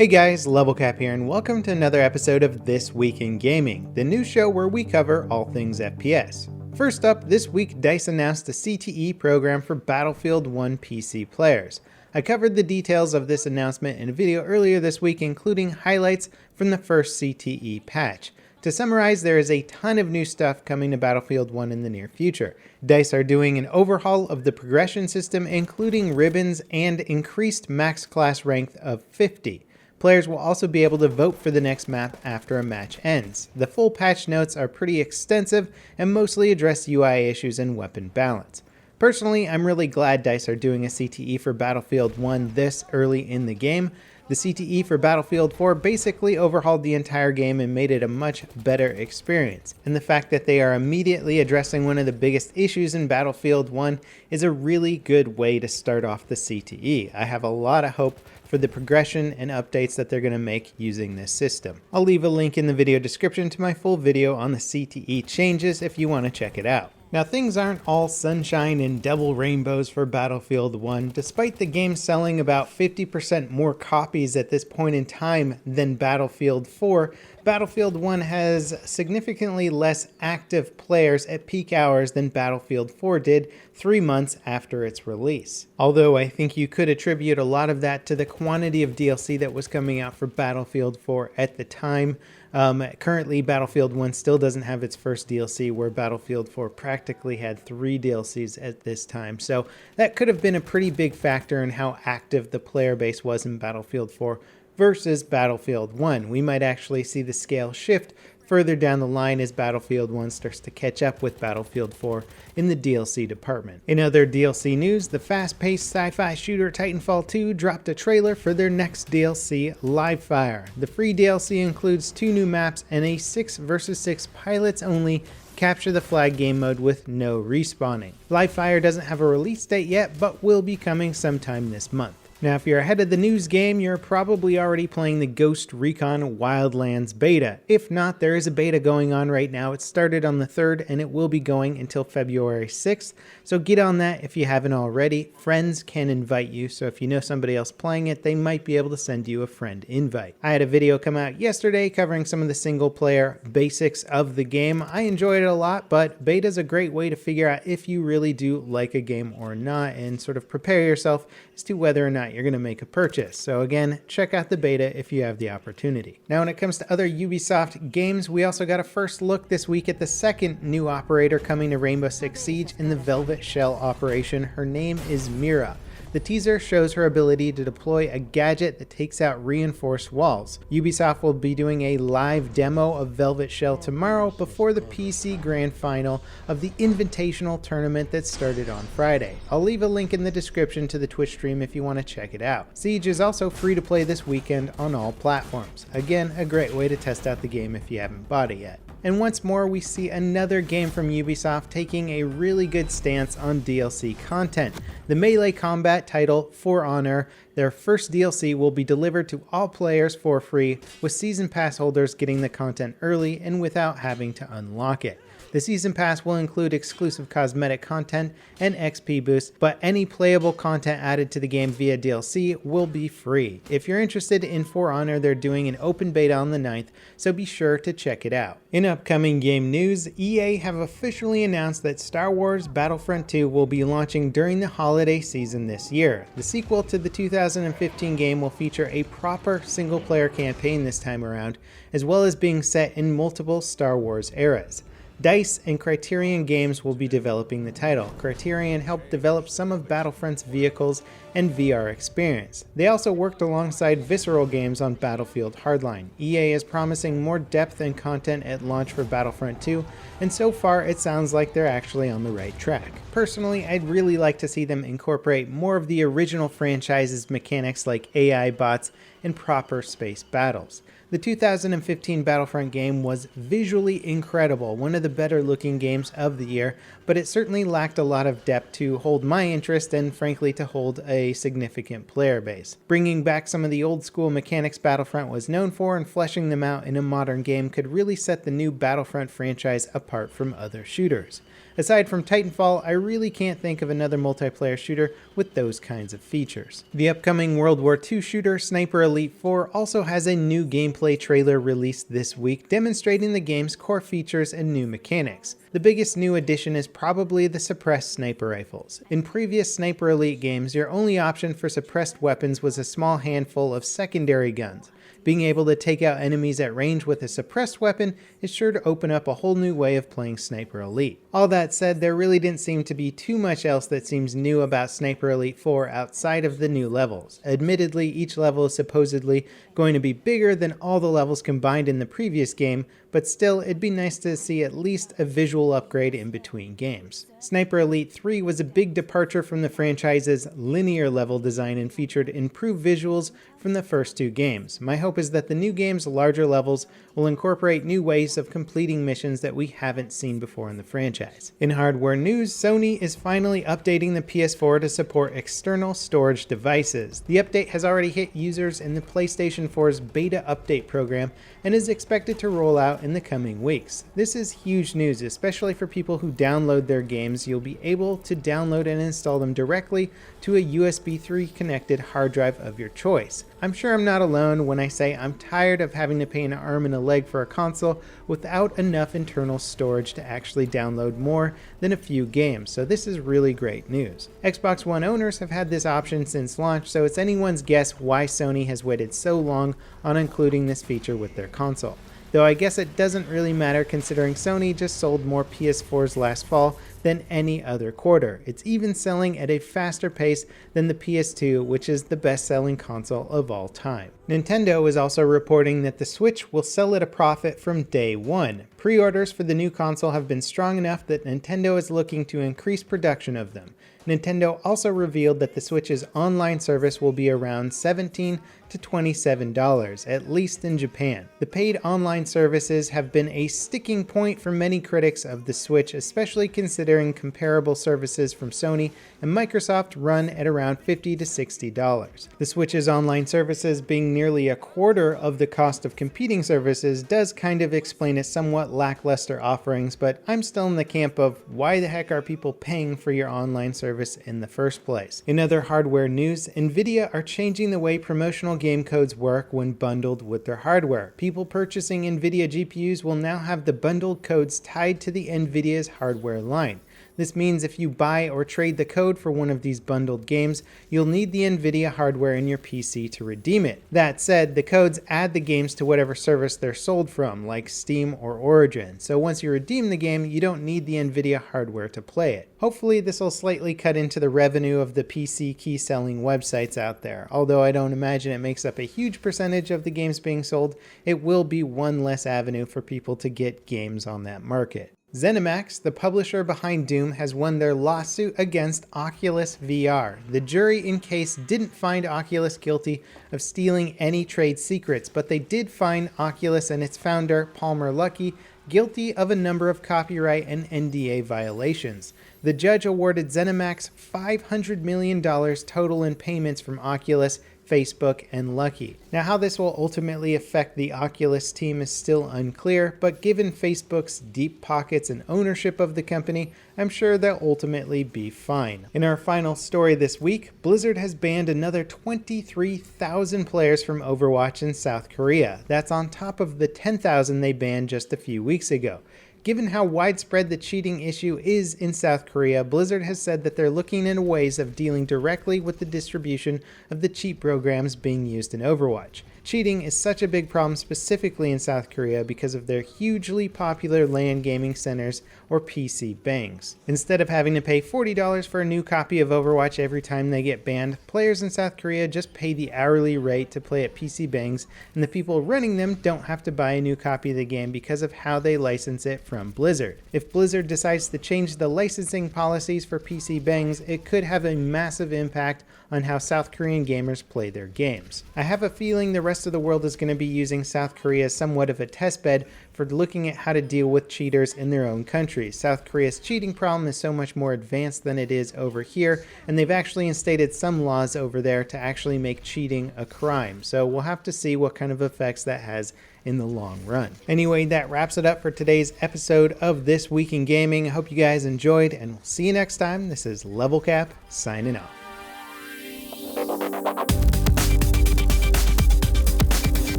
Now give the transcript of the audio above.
Hey guys, LevelCap here, and welcome to another episode of This Week in Gaming, the new show where we cover all things FPS. First up, this week DICE announced a CTE program for Battlefield 1 PC players. I covered the details of this announcement in a video earlier this week, including highlights from the first CTE patch. To summarize, there is a ton of new stuff coming to Battlefield 1 in the near future. DICE are doing an overhaul of the progression system, including ribbons and increased max class rank of 50. Players will also be able to vote for the next map after a match ends. The full patch notes are pretty extensive and mostly address UI issues and weapon balance. Personally, I'm really glad DICE are doing a CTE for Battlefield 1 this early in the game. The CTE for Battlefield 4 basically overhauled the entire game and made it a much better experience. And the fact that they are immediately addressing one of the biggest issues in Battlefield 1 is a really good way to start off the CTE. I have a lot of hope for the progression and updates that they're going to make using this system. I'll leave a link in the video description to my full video on the CTE changes if you want to check it out. Now, things aren't all sunshine and double rainbows for Battlefield 1. Despite the game selling about 50% more copies at this point in time than Battlefield 4, Battlefield 1 has significantly less active players at peak hours than Battlefield 4 did 3 months after its release. Although I think you could attribute a lot of that to the quantity of DLC that was coming out for Battlefield 4 at the time. Currently, Battlefield 1 still doesn't have its first DLC, where Battlefield 4 practically had 3 DLCs at this time. So that could have been a pretty big factor in how active the player base was in Battlefield 4 versus Battlefield 1. We might actually see the scale shift further down the line as Battlefield 1 starts to catch up with Battlefield 4 in the DLC department. In other DLC news, the fast-paced sci-fi shooter Titanfall 2 dropped a trailer for their next DLC, Livefire. The free DLC includes 2 new maps and a 6 vs 6 pilots-only capture the flag game mode with no respawning. Livefire doesn't have a release date yet, but will be coming sometime this month. Now, if you're ahead of the news game, you're probably already playing the Ghost Recon Wildlands beta. If not, there is a beta going on right now. It started on the 3rd and it will be going until February 6th. So get on that if you haven't already. Friends can invite you, so if you know somebody else playing it, they might be able to send you a friend invite. I had a video come out yesterday covering some of the single player basics of the game. I enjoyed it a lot, but beta is a great way to figure out if you really do like a game or not and sort of prepare yourself as to whether or not you're going to make a purchase. So again, check out the beta if you have the opportunity. Now, when it comes to other Ubisoft games, we also got a first look this week at the second new operator coming to Rainbow Six Siege in the Velvet Shell operation. Her name is Mira. The teaser shows her ability to deploy a gadget that takes out reinforced walls. Ubisoft will be doing a live demo of Velvet Shell tomorrow before the PC Grand Final of the Invitational tournament that started on Friday. I'll leave a link in the description to the Twitch stream if you want to check it out. Siege is also free to play this weekend on all platforms. Again, a great way to test out the game if you haven't bought it yet. And once more, we see another game from Ubisoft taking a really good stance on DLC content. The melee combat title, For Honor, their first DLC will be delivered to all players for free, with Season Pass holders getting the content early and without having to unlock it. The Season Pass will include exclusive cosmetic content and XP boosts, but any playable content added to the game via DLC will be free. If you're interested in For Honor, they're doing an open beta on the 9th, so be sure to check it out. In upcoming game news, EA have officially announced that Star Wars Battlefront 2 will be launching during the holiday season this year. The sequel to the 2015 game will feature a proper single-player campaign this time around, as well as being set in multiple Star Wars eras. DICE and Criterion Games will be developing the title. Criterion helped develop some of Battlefront's vehicles and VR experience. They also worked alongside Visceral Games on Battlefield Hardline. EA is promising more depth and content at launch for Battlefront 2, and so far it sounds like they're actually on the right track. Personally, I'd really like to see them incorporate more of the original franchise's mechanics like AI bots and proper space battles. The 2015 Battlefront game was visually incredible, one of the better looking games of the year, but it certainly lacked a lot of depth to hold my interest and frankly to hold a significant player base. Bringing back some of the old school mechanics Battlefront was known for and fleshing them out in a modern game could really set the new Battlefront franchise apart from other shooters. Aside from Titanfall, I really can't think of another multiplayer shooter with those kinds of features. The upcoming World War II shooter, Sniper Elite 4, also has a new gameplay trailer released this week, demonstrating the game's core features and new mechanics. The biggest new addition is probably the suppressed sniper rifles. In previous Sniper Elite games, your only option for suppressed weapons was a small handful of secondary guns. Being able to take out enemies at range with a suppressed weapon is sure to open up a whole new way of playing Sniper Elite. All that said, there really didn't seem to be too much else that seems new about Sniper Elite 4 outside of the new levels. Admittedly, each level is supposedly going to be bigger than all the levels combined in the previous game, but still, it'd be nice to see at least a visual upgrade in between games. Sniper Elite 3 was a big departure from the franchise's linear level design and featured improved visuals from the first two games. My hope is that the new game's larger levels will incorporate new ways of completing missions that we haven't seen before in the franchise. In hardware news, Sony is finally updating the PS4 to support external storage devices. The update has already hit users in the PlayStation 4's beta update program and is expected to roll out in the coming weeks. This is huge news, especially for people who download their games. You'll be able to download and install them directly to a USB 3 connected hard drive of your choice. I'm sure I'm not alone when I say I'm tired of having to pay an arm and a leg for a console without enough internal storage to actually download more than a few games, so this is really great news. Xbox One owners have had this option since launch, so it's anyone's guess why Sony has waited so long on including this feature with their console. Though I guess it doesn't really matter considering Sony just sold more PS4s last fall than any other quarter. It's even selling at a faster pace than the PS2, which is the best-selling console of all time. Nintendo is also reporting that the Switch will sell at a profit from day one. Pre-orders for the new console have been strong enough that Nintendo is looking to increase production of them. Nintendo also revealed that the Switch's online service will be around $17 to $27, at least in Japan. The paid online services have been a sticking point for many critics of the Switch, especially considering comparable services from Sony and Microsoft run at around $50 to $60. The Switch's online services being nearly a quarter of the cost of competing services does kind of explain its somewhat lackluster offerings, but I'm still in the camp of why the heck are people paying for your online service in the first place? In other hardware news, Nvidia are changing the way promotional game codes work when bundled with their hardware. People purchasing Nvidia GPUs will now have the bundled codes tied to the Nvidia's hardware line. This means if you buy or trade the code for one of these bundled games, you'll need the Nvidia hardware in your PC to redeem it. That said, the codes add the games to whatever service they're sold from, like Steam or Origin, so once you redeem the game, you don't need the Nvidia hardware to play it. Hopefully this will slightly cut into the revenue of the PC key selling websites out there. Although I don't imagine it makes up a huge percentage of the games being sold, it will be one less avenue for people to get games on that market. ZeniMax, the publisher behind Doom, has won their lawsuit against Oculus VR. The jury in case didn't find Oculus guilty of stealing any trade secrets, but they did find Oculus and its founder, Palmer Luckey, guilty of a number of copyright and NDA violations. The judge awarded ZeniMax $500 million total in payments from Oculus, Facebook, and Luckey. Now, how this will ultimately affect the Oculus team is still unclear, but given Facebook's deep pockets and ownership of the company, I'm sure they'll ultimately be fine. In our final story this week, Blizzard has banned another 23,000 players from Overwatch in South Korea. That's on top of the 10,000 they banned just a few weeks ago. Given how widespread the cheating issue is in South Korea, Blizzard has said that they're looking into ways of dealing directly with the distribution of the cheat programs being used in Overwatch. Cheating is such a big problem specifically in South Korea because of their hugely popular LAN gaming centers or PC bangs. Instead of having to pay $40 for a new copy of Overwatch every time they get banned, players in South Korea just pay the hourly rate to play at PC bangs, and the people running them don't have to buy a new copy of the game because of how they license it from Blizzard. If Blizzard decides to change the licensing policies for PC bangs, it could have a massive impact on how South Korean gamers play their games. I have a feeling the rest rest of the world is going to be using South Korea as somewhat of a test bed for looking at how to deal with cheaters in their own countries. South Korea's cheating problem is so much more advanced than it is over here, and they've actually instated some laws over there to actually make cheating a crime. So we'll have to see what kind of effects that has in the long run. Anyway, that wraps it up for today's episode of This Week in Gaming. I hope you guys enjoyed, and we'll see you next time. This is Level Cap signing off.